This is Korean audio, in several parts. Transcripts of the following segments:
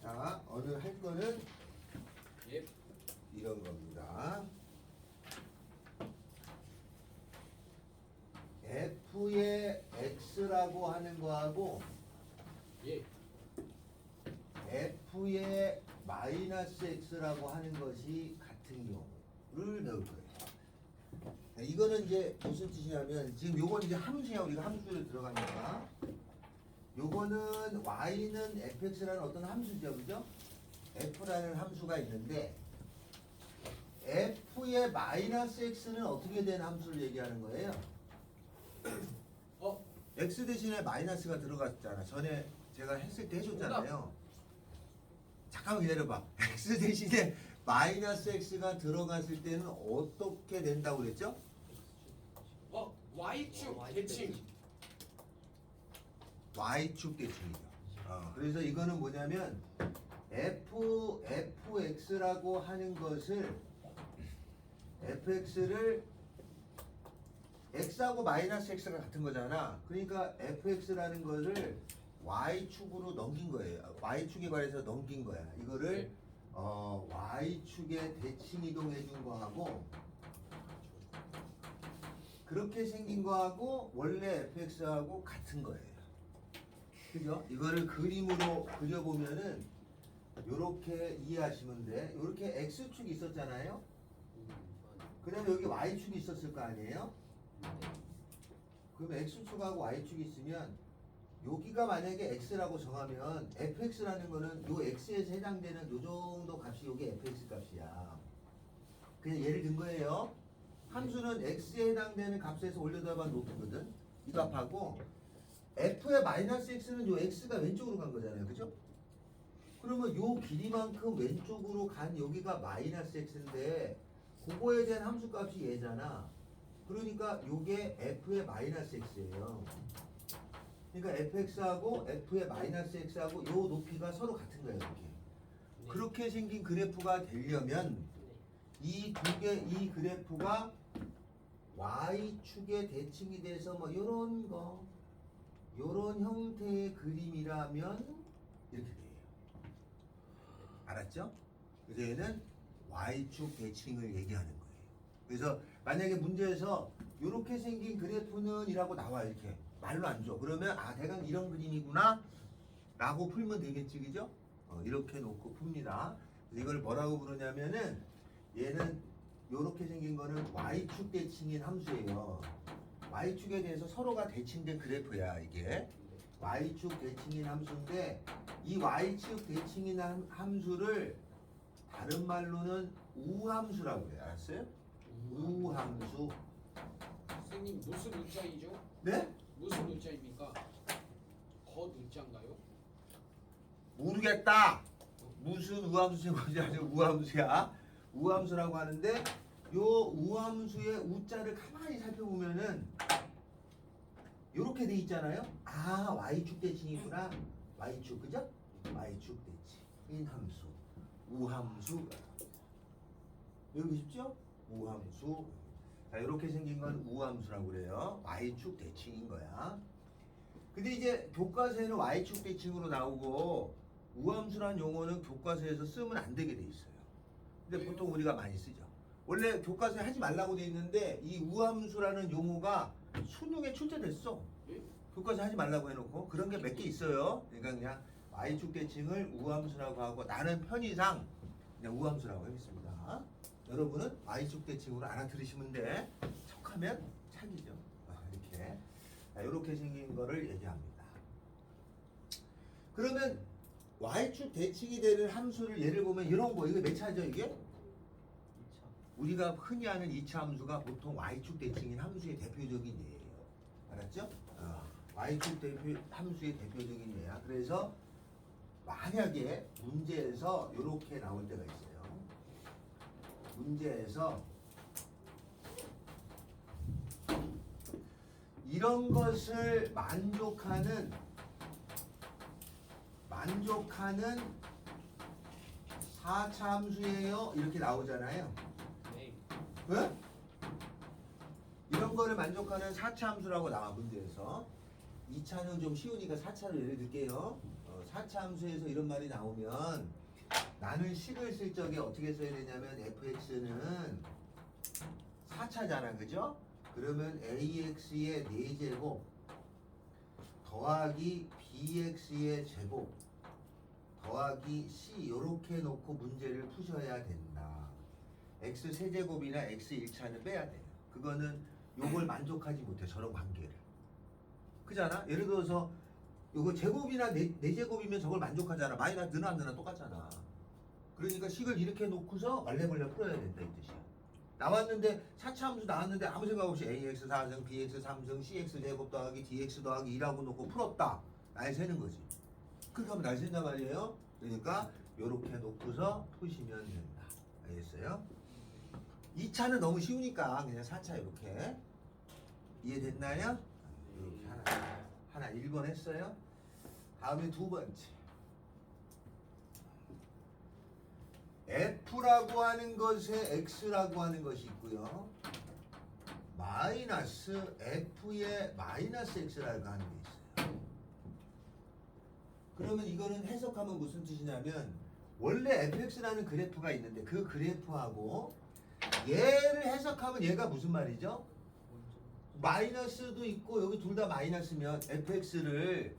자, 오늘 할 거는 예. 이런 겁니다. f의 x라고 하는 거하고 예. f의 마이너스 x라고 하는 것이 같은 경우를 배울 거예요. 이거는 이제 무슨 뜻이냐면 지금 요건 이제 함수야. 우리가 함수를 들어갑니다. 요거는 y는 fx라는 어떤 함수죠, 그죠? f라는 함수가 있는데 f의 마이너스 x는 어떻게 된 함수를 얘기하는 거예요? x 대신에 마이너스가 들어갔잖아. 전에 제가 했을 때 해줬잖아요. 잠깐만 기다려봐. x 대신에 마이너스 x가 들어갔을 때는 어떻게 된다고 그랬죠? Y축 대칭. y축 대칭이죠. 그래서 이거는 뭐냐면 fx라고 하는 것을 fx를 x하고 마이너스 x가 같은 거잖아. 그러니까 fx라는 것을 y축으로 넘긴 거예요. y축에 관해서 넘긴 거야. 이거를 y축에 대칭 이동해 준 거하고 그렇게 생긴 거하고 원래 fx하고 같은 거예요. 그죠? 이거를 그림으로 그려보면은 요렇게 이해하시면 돼. 요렇게 x축이 있었잖아요. 그 다음에 여기 y축이 있었을 거 아니에요? 그럼 x축하고 y축이 있으면 여기가 만약에 x라고 정하면 fx라는 거는 요 x에서 해당되는 요 정도 값이 요게 fx 값이야. 그냥 예를 든 거예요. 함수는 x에 해당되는 값에서 올려다봐 놓거든. 이 값하고 f의 마이너스 x는 요 x가 왼쪽으로 간 거잖아요. 그죠? 그러면 요 길이만큼 왼쪽으로 간 여기가 마이너스 x인데 그거에 대한 함수 값이 얘잖아. 그러니까 요게 f의 마이너스 x예요. 그러니까 fx하고 f의 마이너스 x하고 요 높이가 서로 같은 거예요. 이렇게. 그렇게 생긴 그래프가 되려면 이 이 그래프가 y축에 대칭이 돼서 뭐 요런 거 요런 형태의 그림이라면 이렇게 돼요. 알았죠? 그래서 얘는 y축 대칭을 얘기하는 거예요. 그래서 만약에 문제에서 이렇게 생긴 그래프는 이라고 나와. 이렇게 말로 안 줘. 그러면 대강 이런 그림이구나 라고 풀면 되겠지, 그죠? 이렇게 놓고 풉니다. 그래서 이걸 뭐라고 부르냐면은 얘는 이렇게 생긴 거는 y축 대칭인 함수예요. y축에 대해서 서로가 대칭된 그래프야. 이게 y축 대칭인 함수인데 이 y축 대칭인 함수를 다른 말로는 우함수라고 해요. 알았어요? 우함수. 선생님 무슨 우자이죠? 네? 무슨 우자입니까? 겉 우자인가요? 모르겠다. 무슨 우함수인 건지 아주 우함수야. 우함수라고 하는데 요 우함수의 우자를 가만히 살펴보면은 요렇게 돼 있잖아요. y축 대칭이구나. y축, 그죠? y축 대칭인 함수. 우함수. 여기 쉽죠? 우함수. 자, 이렇게 생긴 건 우함수라고 그래요. y축 대칭인 거야. 근데 이제 교과서에는 y축 대칭으로 나오고 우함수란 용어는 교과서에서 쓰면 안 되게 돼 있어요. 근데 보통 우리가 많이 쓰죠. 원래 교과서에 하지 말라고 돼 있는데 이 우함수라는 용어가 수능에 출제됐어. 교과서에 하지 말라고 해놓고 그런 게 몇 개 있어요. 그러니까 그냥 y축 대칭을 우함수라고 하고 나는 편의상 그냥 우함수라고 하겠습니다. 여러분은 y축 대칭으로 알아들으시면 돼. 척하면 착이죠. 이렇게 이렇게 생긴 거를 얘기합니다. 그러면 y축 대칭이 되는 함수를 예를 보면 이런 거 이거 몇 차죠 이게? 2차. 우리가 흔히 아는 2차 함수가 보통 y축 대칭인 함수의 대표적인 예예요. 알았죠? y축 함수의 대표적인 예야. 그래서 만약에 문제에서 이렇게 나올 때가 있어요. 문제에서 이런 것을 만족하는 4차 함수예요. 이렇게 나오잖아요. 네. 왜? 이런 거를 만족하는 4차 함수라고 나와 문제에서. 2차는 좀 쉬우니까 4차를 예를 들게요. 4차 함수에서 이런 말이 나오면 나는 식을 쓸 적에 어떻게 써야 되냐면 fx는 4차잖아, 그죠? 그러면 ax의 4제곱 더하기 bx의 제곱 더하기 c 이렇게 놓고 문제를 푸셔야 된다. x 세제곱이나 x 1차는 빼야 돼요. 그거는 요걸 만족하지 못해, 저런 관계를. 그잖아? 예를 들어서 요거 제곱이나 4제곱이면 저걸 만족하잖아. 마이너스 느나 안 느나 똑같잖아. 그러니까 식을 이렇게 놓고서 말레벌레 풀어야 된다, 이 뜻이야. 나왔는데 4차 함수 나왔는데 아무 생각 없이 ax 4승 bx 3승 cx 제곱 더하기 dx 더하기 2라고 놓고 풀었다. 날 새는 거지. 그렇게 하면 날 샌단 말이에요. 그러니까 요렇게 놓고서 푸시면 된다. 알겠어요? 2차는 너무 쉬우니까 그냥 4차 이렇게. 이해됐나요? 이렇게 하나 1번 했어요. 다음에 두 번째. F라고 하는 것에 X라고 하는 것이 있고요. 마이너스 F에 마이너스 X라고 하는 게 있어요. 그러면 이거는 해석하면 무슨 뜻이냐면 원래 fx라는 그래프가 있는데 그 그래프하고 얘를 해석하면 얘가 무슨 말이죠? 마이너스도 있고 여기 둘 다 마이너스면 fx를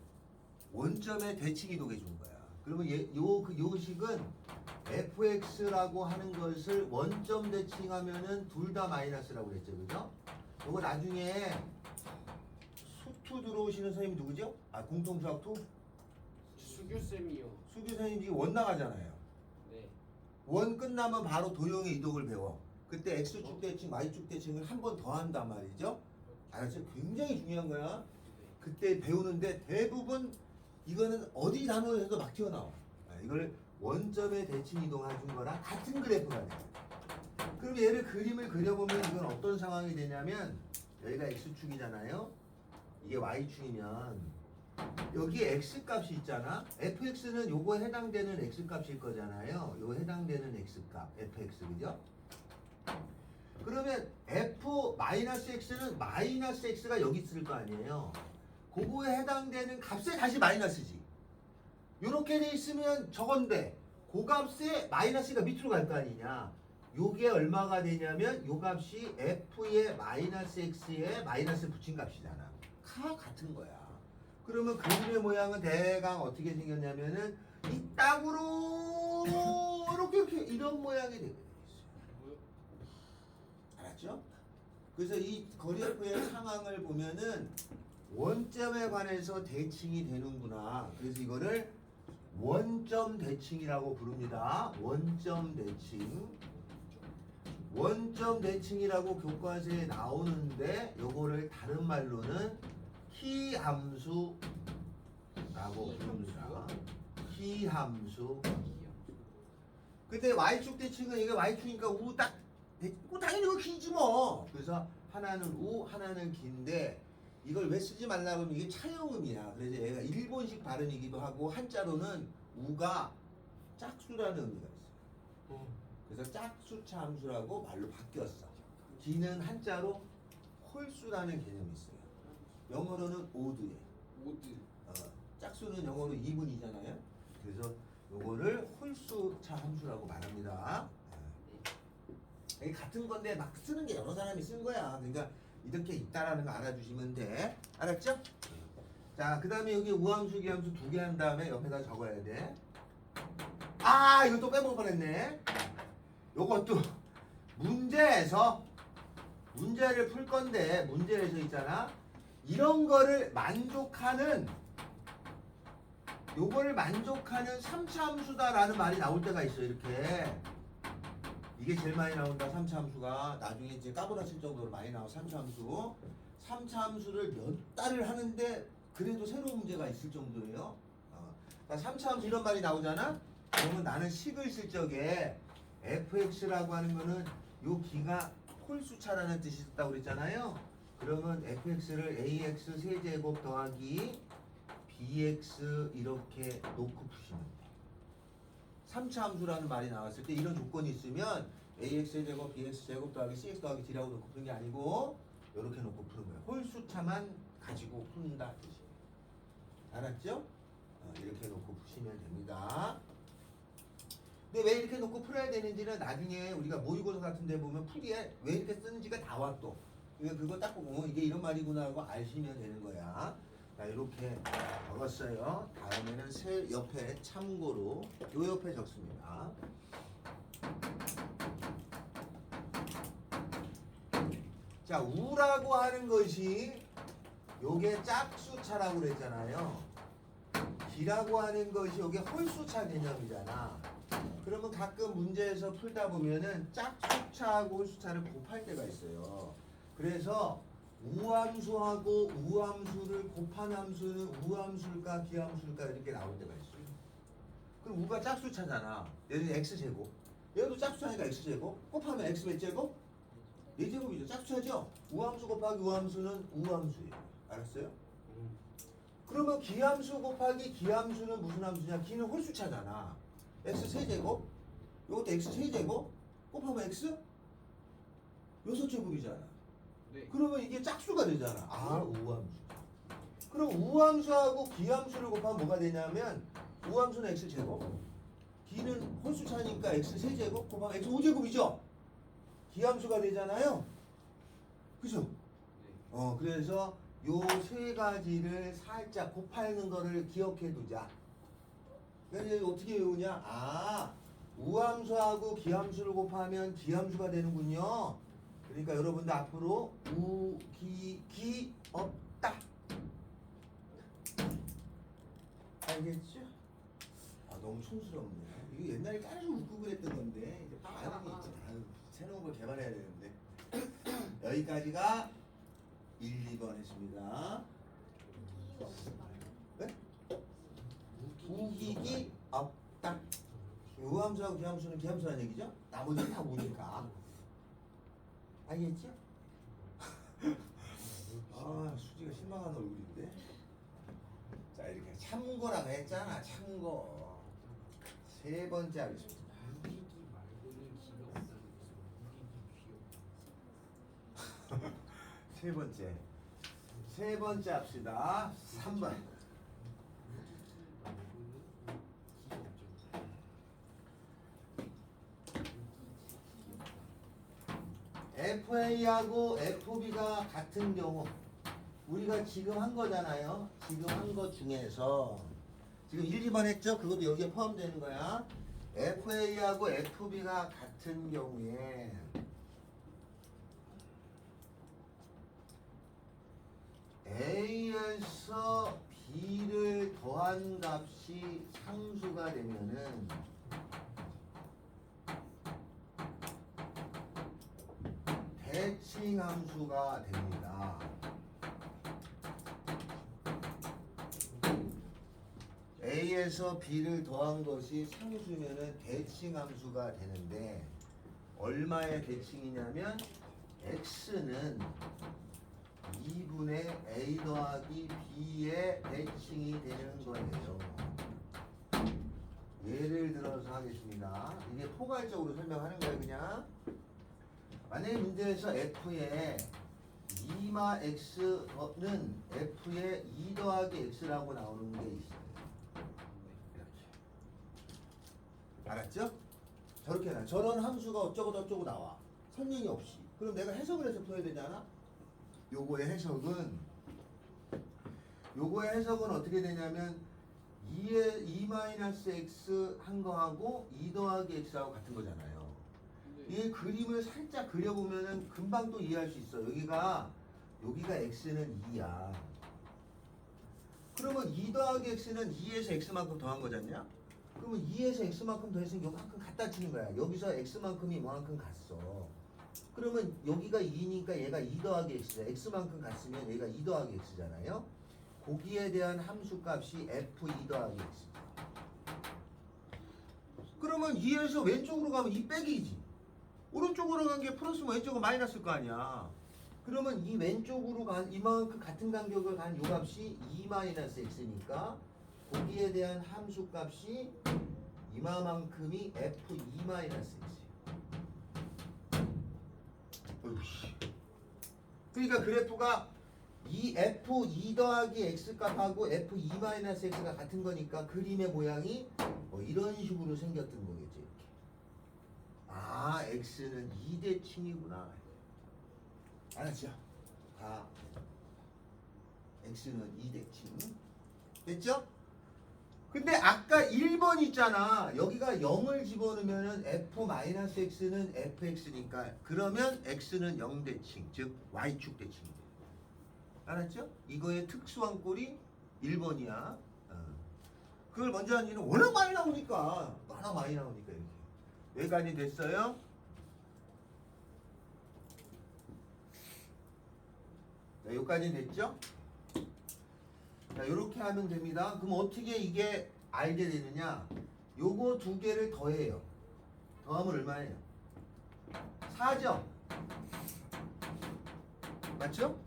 원점에 대칭이동해 준 거야. 그러면 요 식은 fx라고 하는 것을 원점 대칭하면은 둘 다 마이너스라고 그랬죠, 그죠? 요거 나중에 수투 들어오시는 선생님이 누구죠? 아, 공통수학 투? 수교쌤이요. 수규 선생님이 원 나가잖아요. 네. 원 끝나면 바로 도형의 이동을 배워. 그때 x축 대칭, y축 대칭을 한 번 더 한단 말이죠. 알았죠? 굉장히 중요한 거야. 그때 배우는데 대부분 이거는 어디 단어에서도 막 튀어나와. 이걸 원점에 대칭 이동해준 거랑 같은 그래프가 돼. 그럼 얘를 그림을 그려보면 이건 어떤 상황이 되냐면 여기가 x축이잖아요. 이게 y축이면 여기에 x값이 있잖아. fx는 요거에 해당되는 x값일 거잖아요. 요 해당되는 x값 fx, 그죠? 그러면 f-x는 마이너스 x가 여기 있을 거 아니에요. 그거에 해당되는 값에 다시 마이너스지. 요렇게 돼 있으면 저건데 그 값에 마이너스가 밑으로 갈 거 아니냐. 요게 얼마가 되냐면 요 값이 f의 마이너스 x에 마이너스 붙인 값이잖아. 같은 거야. 그러면 그림의 모양은 대강 어떻게 생겼냐면은 이 땅으로 이렇게 이런 모양이 되게 돼 있어요. 알았죠? 그래서 이 거리F의 상황을 보면은 원점에 관해서 대칭이 되는구나. 그래서 이거를 원점 대칭이라고 부릅니다. 원점 대칭. 원점 대칭이라고 교과서에 나오는데 요거를 다른 말로는 키함수라고 부릅니다. 키함수. 근데 y축 대칭은 이게 y축이니까 우 딱 당연히 이거 기지 뭐. 그래서 하나는 우, 하나는 긴데 이걸 왜 쓰지 말라고 하면 이게 차용음이야. 그래서 얘가 일본식 발음이기도 하고 한자로는 우가 짝수라는 의미가 있어요. 그래서 짝수차 함수라고 말로 바뀌었어. 기는 한자로 홀수라는 개념이 있어요. 영어로는 오드예요. 오드. 짝수는 영어로 2분이잖아요. 그래서 요거를 홀수차 함수라고 말합니다. 이게 같은 건데 막 쓰는 게 여러 사람이 쓴 거야. 그러니까 이렇게 있다라는 거 알아주시면 돼. 알았죠? 자, 그 다음에 여기 우함수, 기함수 두 개 한 다음에 옆에다 적어야 돼. 아, 이거 또 빼먹을 뻔했네. 요것도 문제에서 문제를 풀 건데 문제에서 있잖아. 이런 거를 만족하는 요거를 만족하는 3차 함수다라는 말이 나올 때가 있어. 이렇게 이게 제일 많이 나온다. 3차 함수가 나중에 이제 까불어칠 정도로 많이 나와. 3차 함수 3차 함수를 몇 달을 하는데 그래도 새로운 문제가 있을 정도예요. 그러니까 3차 함수 이런 말이 나오잖아. 그러면 나는 식을 쓸 적에 fx라고 하는 거는 요 기가 홀수차라는 뜻이 있다고 그랬잖아요. 그러면 fx를 ax 세제곱 더하기 bx 이렇게 놓고 푸시면 돼. 3차 함수라는 말이 나왔을 때 이런 조건이 있으면 ax 세제곱 bx 제곱 더하기 cx 더하기 d라고 놓고 푸는 게 아니고 이렇게 놓고 푸는 거예요. 홀수차만 가지고 푼다 뜻이에요. 알았죠? 이렇게 놓고 푸시면 됩니다. 근데 왜 이렇게 놓고 풀어야 되는지는 나중에 우리가 모의고사 같은 데 보면 풀이에 왜 이렇게 쓰는지가 나와 또. 그거 딱 보고 이게 이런 말이구나 하고 아시면 되는 거야. 자, 이렇게 적었어요. 다음에는 세 옆에 참고로 요 옆에 적습니다. 자, 우라고 하는 것이 요게 짝수차라고 그랬잖아요. 기라고 하는 것이 요게 홀수차 개념이잖아. 그러면 가끔 문제에서 풀다 보면은 짝수차하고 홀수차를 곱할 때가 있어요. 그래서 우함수하고 우함수를 곱한 함수는 우함수일까 기함수일까 이렇게 나올 때가 있어요. 그럼 우가 짝수차잖아. 얘는 x제곱. 얘도 짝수차니까 x제곱. 곱하면 x 몇 제곱? 4제곱이죠. 짝수차죠? 우함수 곱하기 우함수는 우함수예요. 알았어요? 그러면 기함수 곱하기 기함수는 무슨 함수냐? 기는 홀수차잖아. x 세제곱. 요것도 x 세제곱. 곱하면 x 6제곱이잖아. 네. 그러면 이게 짝수가 되잖아. 아, 우함수. 그럼 우함수하고 기함수를 곱하면 뭐가 되냐면 우함수는 x제곱. 기는 홀수차니까 x 세제곱 곱하면 x 5제곱이죠. 기함수가 되잖아요. 그죠? 네. 그래서 요 세 가지를 살짝 곱하는 거를 기억해 두자. 그래서 어떻게 외우냐? 아, 우함수하고 기함수를 곱하면 기함수가 되는군요. 그러니까 여러분들 앞으로 우, 기 없다. 알겠죠? 아, 너무 촌스럽네. 이거 옛날에 계속 웃고 그랬던 건데 이제 반응이 있지. 아유, 새로운 걸 개발해야 되는데. 여기까지가 1, 2번 했습니다. 네? 우기기 없다. 우함수하고 기함수는 기함수라는 얘기죠? 나머지는 다 우니까. 알겠죠? 아, 수지가 실망한 얼굴인데. 자, 이렇게 참고라고 했잖아. 참고. 세 번째 하겠습니다. 우기기 말고는 기가 없다는 거죠. 우기기 귀여워. 세 번째 합시다. 3번. FA하고 FB가 같은 경우 우리가 지금 한 거잖아요. 지금 한 것 중에서 지금 1, 2번 했죠? 그것도 여기에 포함되는 거야. FA하고 FB가 같은 경우에 A에서 B를 더한 값이 상수가 되면은 대칭 함수가 됩니다. A에서 B를 더한 것이 상수면은 대칭 함수가 되는데 얼마의 대칭이냐면 x는 2분의 A 더하기 B의 대칭이 되는 거예요. 예를 들어서 하겠습니다. 이게 포괄적으로 설명하는 거예요, 그냥. 만약에 문제에서 F에 2마 X는 F에 2 더하기 X라고 나오는 게 있어요. 이렇게. 알았죠? 저렇게 나. 저런 함수가 어쩌고 저쩌고 나와. 설명이 없이. 그럼 내가 해석을 해서 풀어야 되잖아? 요거의 해석은 어떻게 되냐면 2-x 한 거하고 2 더하기 x하고 같은 거잖아요. 이 그림을 살짝 그려보면은 금방 또 이해할 수 있어. 여기가 x는 2야. 그러면 2 더하기 x는 2에서 x만큼 더한 거잖냐? 그러면 2에서 x만큼 더했으면 요만큼 갖다 치는 거야. 여기서 x만큼이 이만큼 갔어. 그러면 여기가 2니까 얘가 2 더하기 x죠. x만큼 갔으면 얘가 2 더하기 x잖아요. 거기에 대한 함수값이 f2 더하기 x죠. 그러면 2에서 왼쪽으로 가면 2 빼기지. 오른쪽으로 간 게 플러스면 왼쪽은 마이너스일 거 아니야. 그러면 이 왼쪽으로 간 이만큼 같은 간격을 간 요 값이 2-x니까 거기에 대한 함수값이 이만큼이 f2-x. 그러니까 그래프가 이 F2 더하기 X 값하고 F2 마이너스 X가 같은 거니까 그림의 모양이 뭐 이런 식으로 생겼던 거겠지. 이렇게. 아, X는 2대칭이구나. 알았죠? 아, X는 2대칭. 됐죠? 근데 아까 1번 있잖아. 여기가 0을 집어넣으면 F-X는 FX니까 그러면 X는 0대칭, 즉 Y축 대칭이 돼. 알았죠? 이거의 특수한 꼴이 1번이야. 그걸 먼저 하는 이유는 워낙 많이 나오니까. 이렇게. 여기까지 됐어요? 자, 여기까지 됐죠? 자, 이렇게 하면 됩니다. 그럼 어떻게 이게 알게 되느냐? 요거 두 개를 더해요. 더하면 얼마예요? 4죠? 맞죠?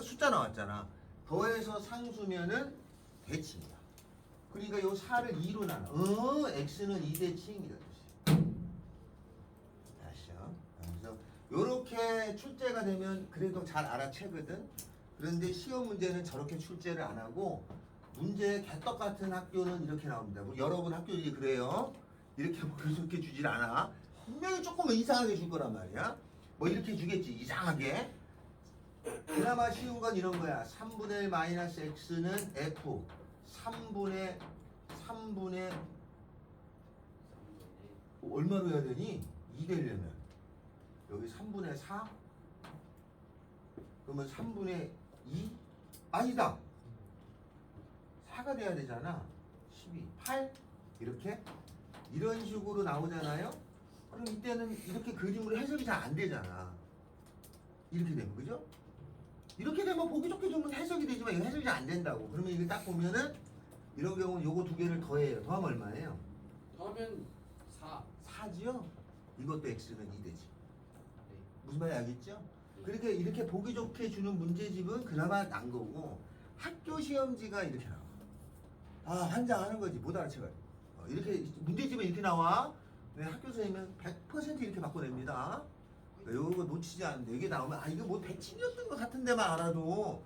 숫자 나왔잖아. 더해서 상수면은 대칭이야. 그러니까 요 4를 2로 나눠. X는 2대칭이다. 다시요. 그래서 요렇게 출제가 되면 그래도 잘 알아채거든. 그런데 시험 문제는 저렇게 출제를 안 하고 문제 개떡 같은 학교는 이렇게 나옵니다. 뭐 여러분 학교들이 그래요. 이렇게 그렇게 주질 않아. 분명히 조금 이상하게 줄 거란 말이야. 뭐 이렇게 주겠지. 이상하게. 그나마 쉬운 건 이런 거야. 3분의 1 마이너스 x는 f 3분의 얼마로 해야 되니? 2 되려면 여기 3분의 4? 그러면 3분의 2? 아니다. 4가 돼야 되잖아. 12, 8? 이렇게? 이런 식으로 나오잖아요. 그럼 이때는 이렇게 그림으로 해석이 잘 안 되잖아. 이렇게 되면, 그죠? 이렇게 되면 보기 좋게 주면 해석이 되지만 이거 해석이 잘 안 된다고. 그러면 이거 딱 보면은 이런 경우는 요거 두 개를 더해요. 더하면 얼마예요? 더하면 4. 4지요? 이것도 x는 2되지. 네. 무슨 말인지 알겠죠? 그렇게 이렇게 보기 좋게 주는 문제집은 그나마 난 거고 학교 시험지가 이렇게 나와. 아, 환장하는 거지. 못 알아채가지고. 이렇게 문제집은 이렇게 나와. 네, 학교 선생님은 100% 이렇게 바꿔냅니다. 이거 놓치지 않는데 이게 나오면 아 이거 뭐 대칭이었던 것 같은 데만 알아도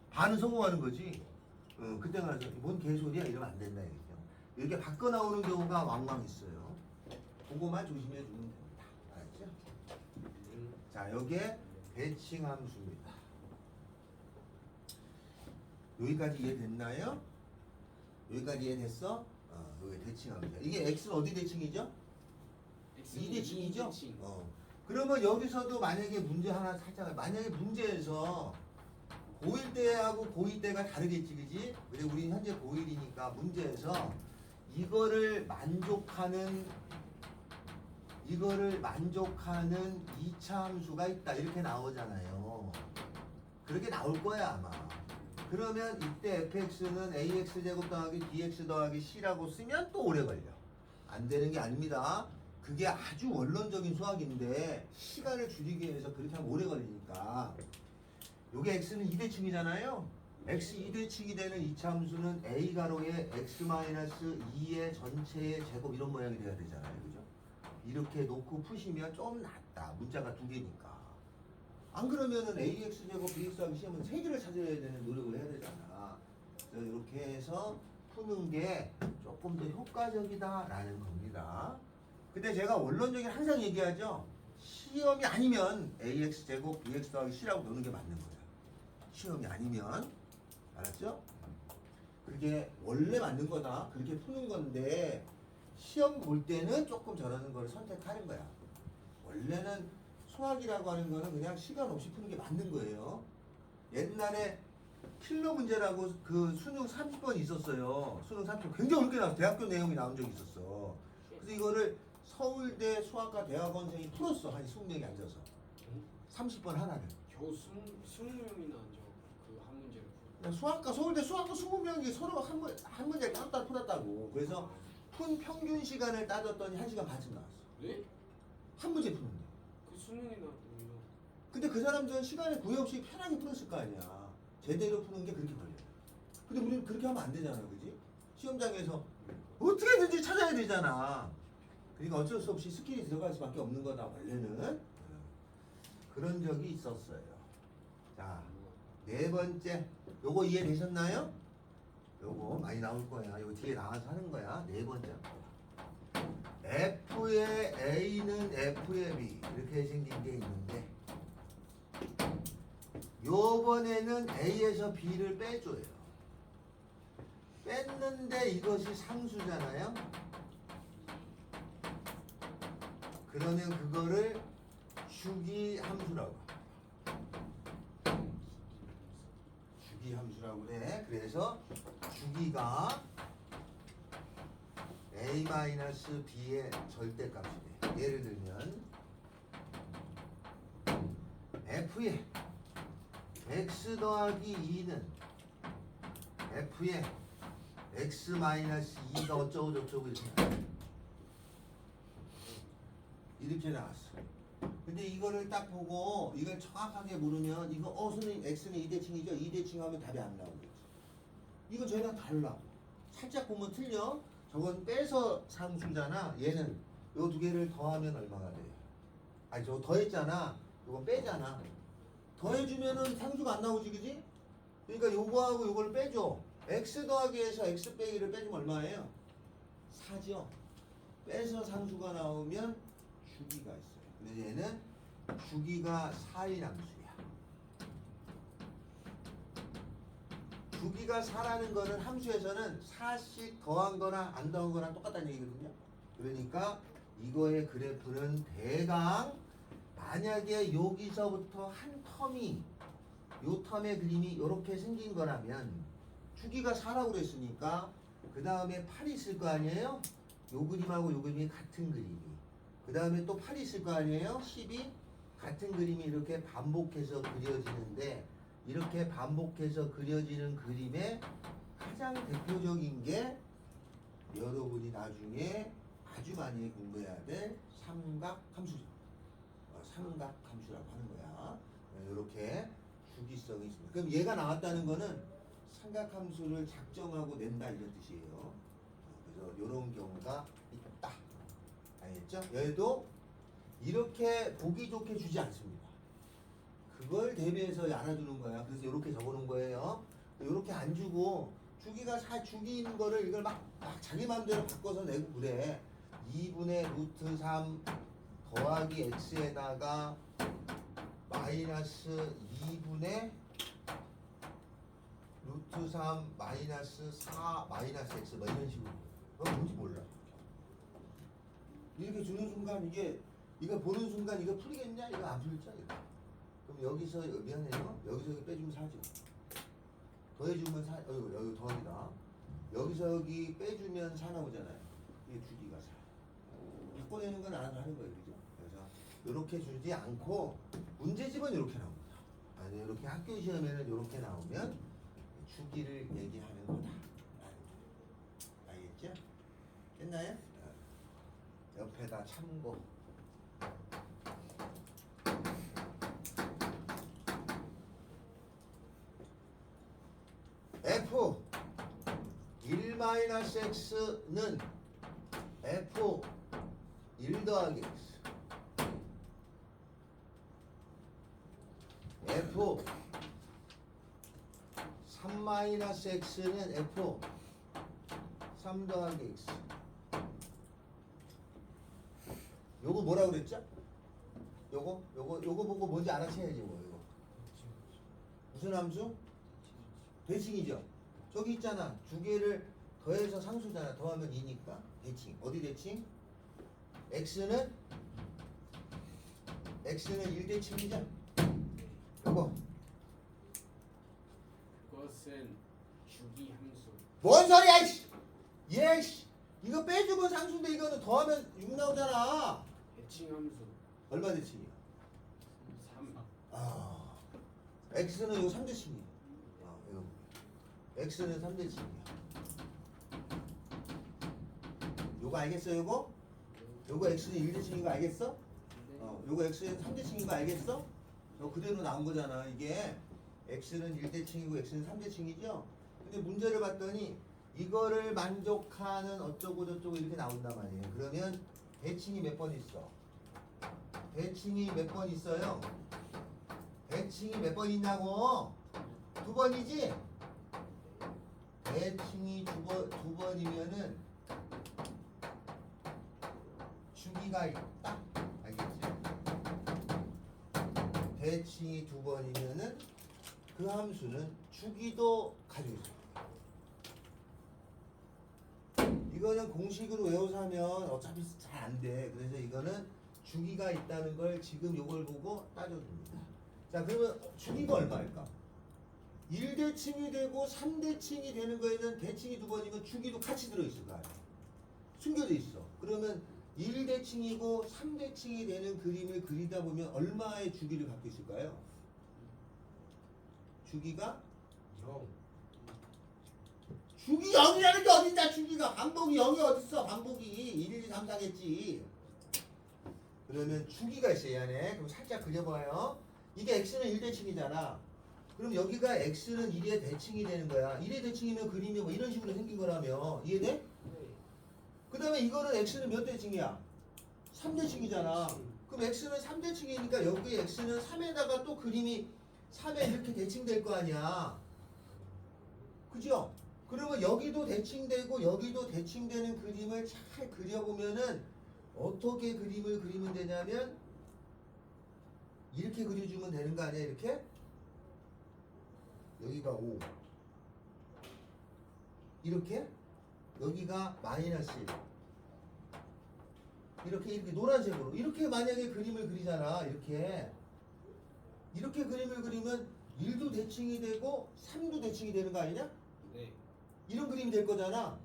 반은 성공하는 거지. 그때 가서 뭔 개소리야 이러면 안 된다 이거죠. 이렇게 바꿔 나오는 경우가 왕왕 있어요. 그거만 조심해 주면 됩니다. 알았죠? 자, 여기에 대칭 함수입니다. 여기까지 이해됐나요? 여기까지 이해됐어? 여기 대칭 함수야. 이게 x는 어디 대칭이죠? 2대칭이죠? 그러면 여기서도 만약에 문제 하나 살짝 만약에 문제에서 고1 때하고 고2 때가 다르겠지, 그지? 근데 우리 현재 고1이니까 문제에서 이거를 만족하는 2차 함수가 있다 이렇게 나오잖아요. 그렇게 나올 거야 아마. 그러면 이때 fx는 ax 제곱 더하기 bx 더하기 c라고 쓰면 또 오래 걸려. 안 되는 게 아닙니다. 그게 아주 원론적인 수학인데 시간을 줄이기 위해서 그렇게 하면 오래 걸리니까. 요게 x는 2대칭이잖아요. x 2대칭이 되는 이차 함수는 a 가로에 x-2의 전체의 제곱 이런 모양이 돼야 되잖아요. 그죠? 이렇게 놓고 푸시면 좀 낫다. 문자가 두 개니까. 안 그러면은 ax 제곱 bx 하기 시험은 세 개를 찾아야 되는 노력을 해야 되잖아. 그래서 이렇게 해서 푸는 게 조금 더 효과적이다라는 겁니다. 근데 제가 원론적인 항상 얘기하죠. 시험이 아니면 ax 제곱 bx 더하기 c라고 노는 게 맞는 거야. 시험이 아니면. 알았죠? 그게 원래 맞는 거다. 그렇게 푸는 건데 시험 볼 때는 조금 저러는 걸 선택하는 거야. 원래는 수학이라고 하는 거는 그냥 시간 없이 푸는 게 맞는 거예요. 옛날에 필러 문제라고 그 수능 30번 있었어요. 수능 30번 굉장히 어렵게 나왔어. 대학교 내용이 나온 적이 있었어. 그래서 이거를 서울대 수학과 대학원생이 풀었어. 한 20명이 앉아서 30번 하나를. 겨우 20명이나 앉아 그 한 문제를 풀어. 수학과 서울대 수학과 20명이 서로 한 문제를 따로 풀었다고. 그래서 푼 평균 시간을 따졌더니 1시간 반쯤 나왔어. 네? 한 문제 푸는데. 그 수능이나 뭐요? 근데 그 사람들은 시간에 구애 없이 편하게 풀었을 거 아니야. 제대로 푸는 게 그렇게 걸려요. 근데 우리는 그렇게 하면 안 되잖아, 그지? 시험장에서 어떻게든지 찾아야 되잖아. 그러니까 어쩔 수 없이 스킬이 들어갈 수밖에 없는 거다, 원래는. 그런 적이 있었어요. 자, 네 번째, 요거 이해되셨나요? 요거 많이 나올 거야. 요거 뒤에 나와서 하는 거야. 네 번째. F의 A는 F의 B 이렇게 생긴 게 있는데 요번에는 A에서 B를 빼줘요. 뺐는데 이것이 상수잖아요. 그러면 그거를 주기 함수라고. 주기 함수라고 그래. 그래서 주기가 A-B의 절대값이 돼. 예를 들면 F의 X 더하기 2는 F의 X-2가 어쩌고 저쩌고 이렇게 나왔어. 근데 이거를 딱 보고 이걸 정확하게 모르면 이거 선생님 X는 2대칭이죠? 2대칭 하면 답이 안 나오겠지. 이건 저희랑 달라. 살짝 보면 틀려. 저건 빼서 상수잖아. 얘는 요 두 개를 더하면 얼마가 돼요? 아니 저거 더했잖아. 요건 빼잖아. 더해주면은 상수가 안 나오지, 그지? 그러니까 요거하고 요걸 빼줘. X 더하기에서 X 빼기를 빼주면 얼마예요? 4죠. 빼서 상수가 나오면 주기가 있어요. 근데 얘는 주기가 4인 함수야. 주기가 4라는 거는 함수에서는 4씩 더한 거나 안 더한 거랑 똑같다는 얘기거든요. 그러니까 이거의 그래프는 대강 만약에 여기서부터 한 텀이 요 텀의 그림이 이렇게 생긴 거라면 주기가 4라고 그랬으니까 그 다음에 8이 있을 거 아니에요? 요 그림하고 요 그림이 같은 그림이. 그 다음에 또 8이 있을 거 아니에요? 10이 같은 그림이 이렇게 반복해서 그려지는데 이렇게 반복해서 그려지는 그림의 가장 대표적인 게 여러분이 나중에 아주 많이 공부해야 될 삼각함수죠. 삼각함수라고 하는 거야. 이렇게 주기성이 있습니다. 그럼 얘가 나왔다는 거는 삼각함수를 작정하고 낸다 이런 뜻이에요. 그래서 이런 경우가 있다. 알겠죠? 얘도 이렇게 보기 좋게 주지 않습니다. 그걸 대비해서 알아주는 거야. 그래서 이렇게 적어놓은 거예요. 이렇게 안 주고 주기가 주기인 거를 이걸 막 자기 마음대로 바꿔서 내고 그래. 2분의 루트 3 더하기 x에다가 마이너스 2분의 루트 3 마이너스 4 마이너스 x 뭐 이런 식으로. 그건 뭔지 몰라. 이렇게 주는 순간 이거 보는 순간 이거 풀리겠냐? 이거 안 풀리죠? 이거. 그럼 여기서 미안해요. 여기서 여기 빼주면 4죠. 더해주면 4. 여기 더합니다. 여기서 여기 빼주면 4 나오잖아요. 이게 주기가 4. 바꿔내는 건 알아서 하는 거예요, 그죠? 그래서 이렇게 주지 않고 문제집은 이렇게 나옵니다. 아니 이렇게 학교 시험에는 이렇게 나오면 주기를 얘기하는 거다. 알겠죠? 됐나요? 옆에다 참고. F 1-x는 F 1 더하기 x F 3-x는 F 3 더하기 x 요거 뭐라 그랬죠? 요거 보고 뭔지 알아채야지 요거. 무슨 함수? 대칭이죠. 저기 있잖아. 두 개를 더해서 상수잖아. 더하면 2니까 대칭. 어디 대칭? x는 1대칭이죠. 요거 그것은 주기 함수. 뭔 소리야 이씨. 예씨. 이거 빼주면 상수인데 이거는 더하면 6 나오잖아. 대칭 함수. 얼마 대칭이야? 3. x는 이거 3대칭이야. 이거 x는 3대칭이야. 요거 알겠어? 요거 x는 1대칭인 거 알겠어? 요거 x는 3대칭인 거 알겠어? 저 그대로 나온 거잖아. 이게 x는 1대칭이고 x는 3대칭이죠? 근데 문제를 봤더니 이거를 만족하는 어쩌고 저쩌고 이렇게 나온단 말이에요. 그러면 대칭이 몇 번 있어? 대칭이 몇 번 있어요? 대칭이 몇 번 있냐고? 두 번이지? 대칭이 두 번이면은 주기가 있다. 알겠지? 대칭이 두 번이면은 그 함수는 주기도 가지고 있습니다. 이거는 공식으로 외워서 하면 어차피 잘 안 돼. 그래서 이거는 주기가 있다는 걸 지금 요걸 보고 따져줍니다. 자, 그러면 주기가 얼마일까? 1대칭이 되고 3대칭이 되는 거에는 대칭이 두 번이면 주기도 같이 들어있을 거 아니야. 숨겨져 있어. 그러면 1대칭이고 3대칭이 되는 그림을 그리다 보면 얼마의 주기를 갖고 있을까요? 주기가 0. 주기 0이라는 게 어딨냐. 주기가 반복이 0이 어딨어. 반복이 1, 2, 3, 4겠지. 그러면 주기가 있어요 이 안에. 그럼 살짝 그려봐요. 이게 x는 1대칭이잖아. 그럼 여기가 x는 1의 대칭이 되는 거야. 1의 대칭이면 그림이 뭐 이런 식으로 생긴 거라며. 이해돼? 네. 그 다음에 이거는 x는 몇 대칭이야? 3대칭이잖아. 그럼 x는 3대칭이니까 여기 x는 3에다가 또 그림이 3에 이렇게 대칭될 거 아니야. 그죠? 그러면 여기도 대칭되고 여기도 대칭되는 그림을 잘 그려보면은 어떻게 그림을 그리면 되냐면 이렇게 그려주면 되는 거 아니야? 이렇게? 여기가 5 이렇게? 여기가 마이너스 1 이렇게 노란색으로 이렇게 만약에 그림을 그리잖아. 이렇게 그림을 그리면 1도 대칭이 되고 3도 대칭이 되는 거 아니냐? 네. 이런 그림이 될 거잖아.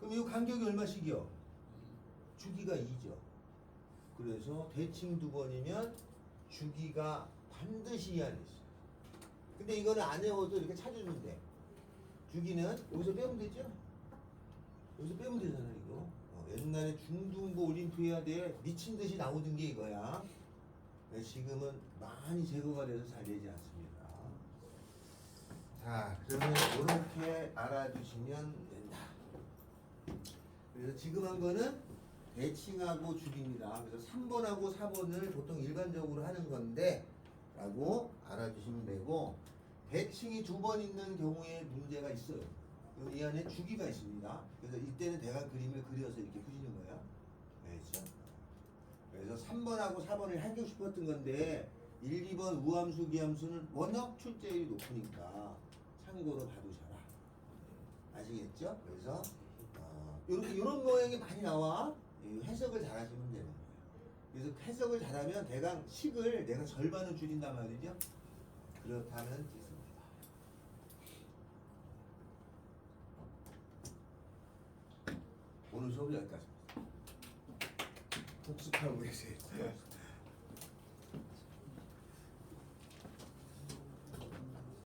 그럼 이 간격이 얼마씩이요? 주기가 2죠. 그래서 대칭 두 번이면 주기가 반드시 이 안에 있어요. 근데 이거는 안 외워도 이렇게 찾아주면 돼. 주기는 여기서 빼면 되죠? 여기서 빼면 되잖아 이거. 옛날에 중등부 올림프 해야 돼 미친 듯이 나오던 게 이거야. 지금은 많이 제거가 돼서 잘 되지 않습니다. 자, 그러면 이렇게 알아두시면 된다. 그래서 지금 한 거는 대칭하고 주기입니다. 그래서 3번하고 4번을 보통 일반적으로 하는 건데 라고 알아두시면 되고, 대칭이 두 번 있는 경우에 문제가 있어요. 이 안에 주기가 있습니다. 그래서 이때는 대각 그림을 그려서 이렇게 푸시는 거야. 알겠죠? 그래서 3번하고 4번을 하고 싶었던 건데 1, 2번 우함수, 기함수는 워낙 출제율이 높으니까 참고로 봐두셔라. 아시겠죠? 그래서 이런 모양이 많이 나와. 해석을 잘 하시면 되는 거예요. 그래서 해석을 잘하면 대강 식을 내가 절반은 줄인단 말이죠. 그렇다면 됐습니다. 오늘 수업이 여기까지입니다. 복습하고 계세요.